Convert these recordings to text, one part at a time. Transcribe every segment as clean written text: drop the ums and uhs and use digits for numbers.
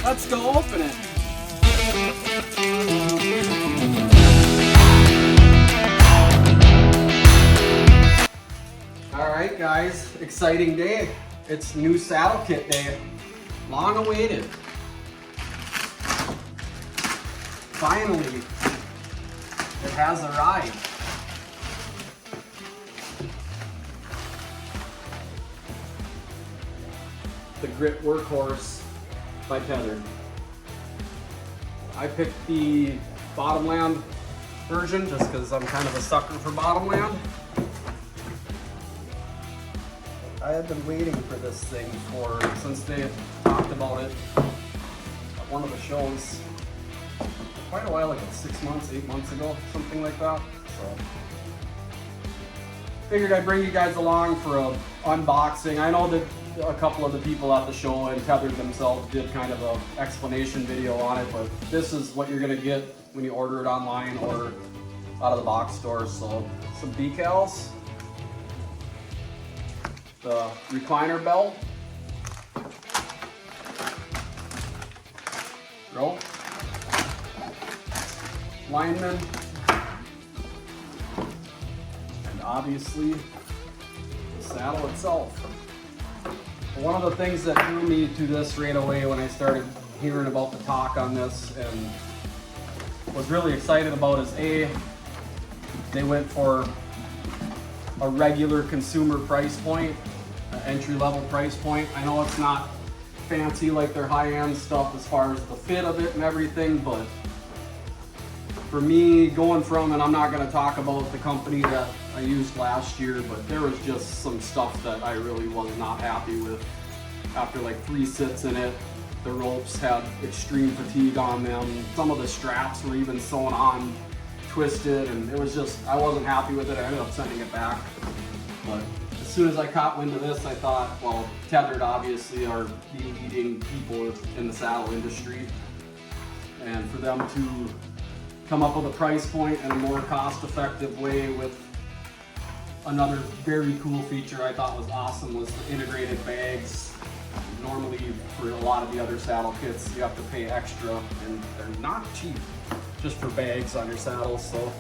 Let's go open it. Alright guys, exciting day. It's new saddle kit day. Long awaited. Finally, it has arrived. The Grit Workhorse by Tether. I picked the Bottomland version just because I'm kind of a sucker for Bottomland. I have been waiting for this thing since they talked about it at one of the shows quite a while ago, 6 months, 8 months ago, something like that. So figured I'd bring you guys along for a unboxing. I know that a couple of the people at the show and Tether themselves did kind of an explanation video on it, but this is what you're gonna get when you order it online or out of the box store. So some decals, the recliner belt, rope, lineman, and obviously the saddle itself. One of the things that drew me to this right away when I started hearing about the talk on this and was really excited about is they went for a regular consumer price point, an entry-level price point. I know it's not fancy like their high-end stuff as far as the fit of it and everything, but for me, going from, and I'm not going to talk about the company that I used last year, but there was just some stuff that I really was not happy with. After like 3 sits in it, the ropes had extreme fatigue on them. Some of the straps were even sewn on, twisted, and it was just, I wasn't happy with it. I ended up sending it back. But as soon as I caught wind of this, I thought, well, Tethered obviously are the leading people in the saddle industry. And for them to come up with a price point in a more cost-effective way with another very cool feature I thought was awesome was the integrated bags. Normally for a lot of the other saddle kits you have to pay extra and they're not cheap just for bags on your saddles. So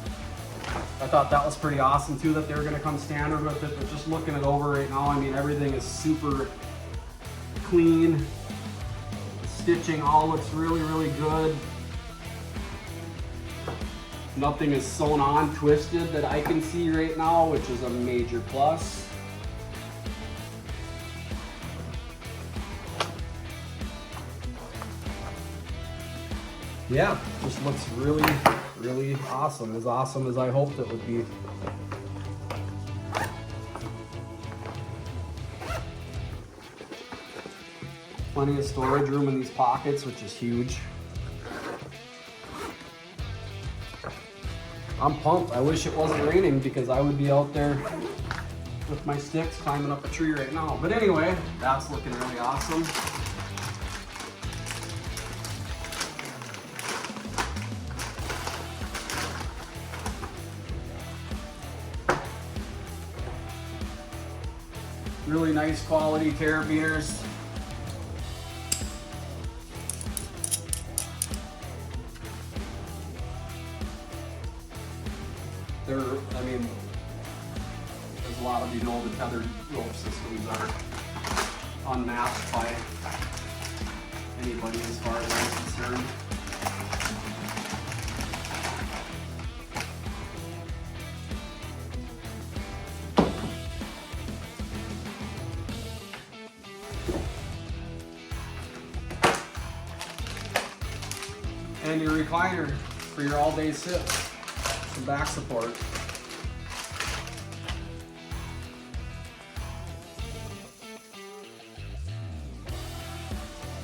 I thought that was pretty awesome too that they were going to come standard with it. But just looking it over right now, I mean, everything is super clean. The stitching all looks really, really good. Nothing is sewn on, twisted that I can see right now, which is a major plus. Yeah, just looks really, really awesome. As awesome as I hoped it would be. Plenty of storage room in these pockets, which is huge. I'm pumped. I wish it wasn't raining because I would be out there with my sticks climbing up a tree right now. But anyway, that's looking really awesome. Really nice quality carabiners. I mean, as a lot of you know, the tethered rope systems are unmatched by anybody as far as I'm concerned. And your recliner for your all-day sits. Some back support.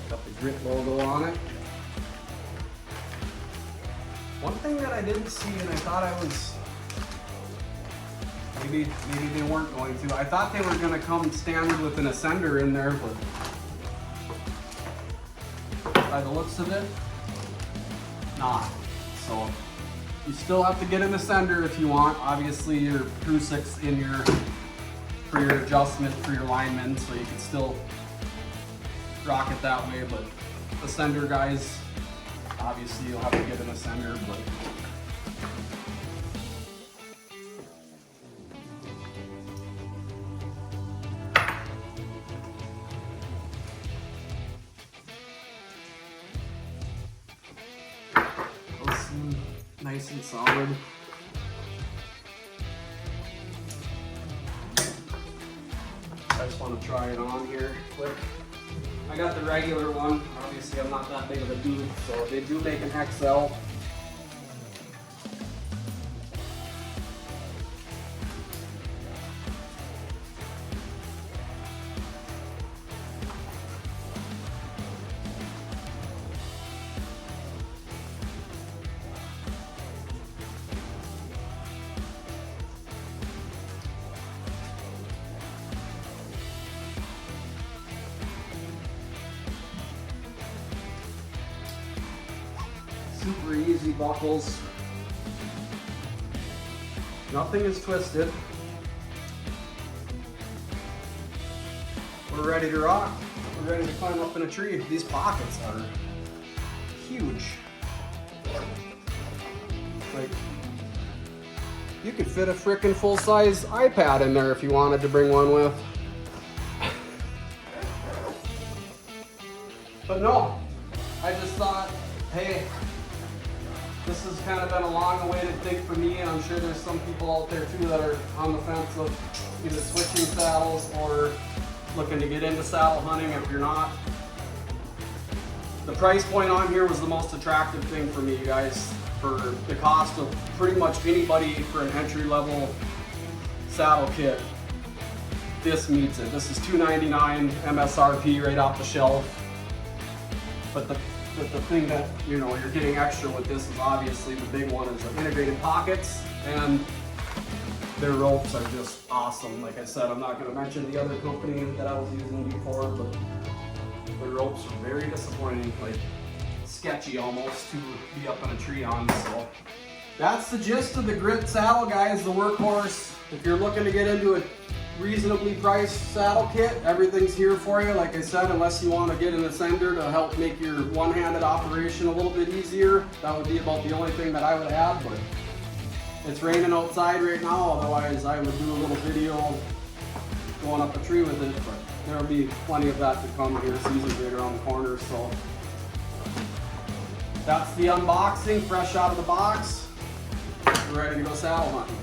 Got the Grit logo on it. One thing that I didn't see, and I thought I was, maybe they weren't going to. I thought they were going to come standard with an ascender in there, but by the looks of it, not. So you still have to get an ascender if you want. Obviously your Crucix in for your adjustment for your linemen, so you can still rock it that way, but ascender guys, obviously you'll have to get an ascender, but those seem nice and solid. I just want to try it on here quick. I got the regular one. Obviously, I'm not that big of a dude, so they do make an XL. Super easy buckles. Nothing is twisted. We're ready to rock. We're ready to climb up in a tree. These pockets are huge. Like, you could fit a frickin' full-size iPad in there if you wanted to bring one with. But no, I just thought, hey, this has kind of been a long-awaited thing for me, and I'm sure there's some people out there too that are on the fence of either switching saddles or looking to get into saddle hunting if you're not. The price point on here was the most attractive thing for me, you guys. For the cost of pretty much anybody for an entry-level saddle kit, this meets it. This is $299 MSRP right off the shelf. But the thing that, you know, you're getting extra with this is obviously the big one is the integrated pockets, and their ropes are just awesome. Like I said, I'm not going to mention the other company that I was using before, but the ropes are very disappointing, like sketchy almost to be up in a tree on. So that's the gist of the Grit saddle, guys, the Workhorse. If you're looking to get into a reasonably priced saddle kit, everyth's here for you. Like I said, unless you want to get an ascender to help make your one-handed operation a little bit easier, that would be about the only thing that I would add. But it's raining outside right now, otherwise I would do a little video going up a tree with it, but there'll be plenty of that to come here. Season's right around the corner, so that's the unboxing, fresh out of the box. We're ready to go saddle hunting.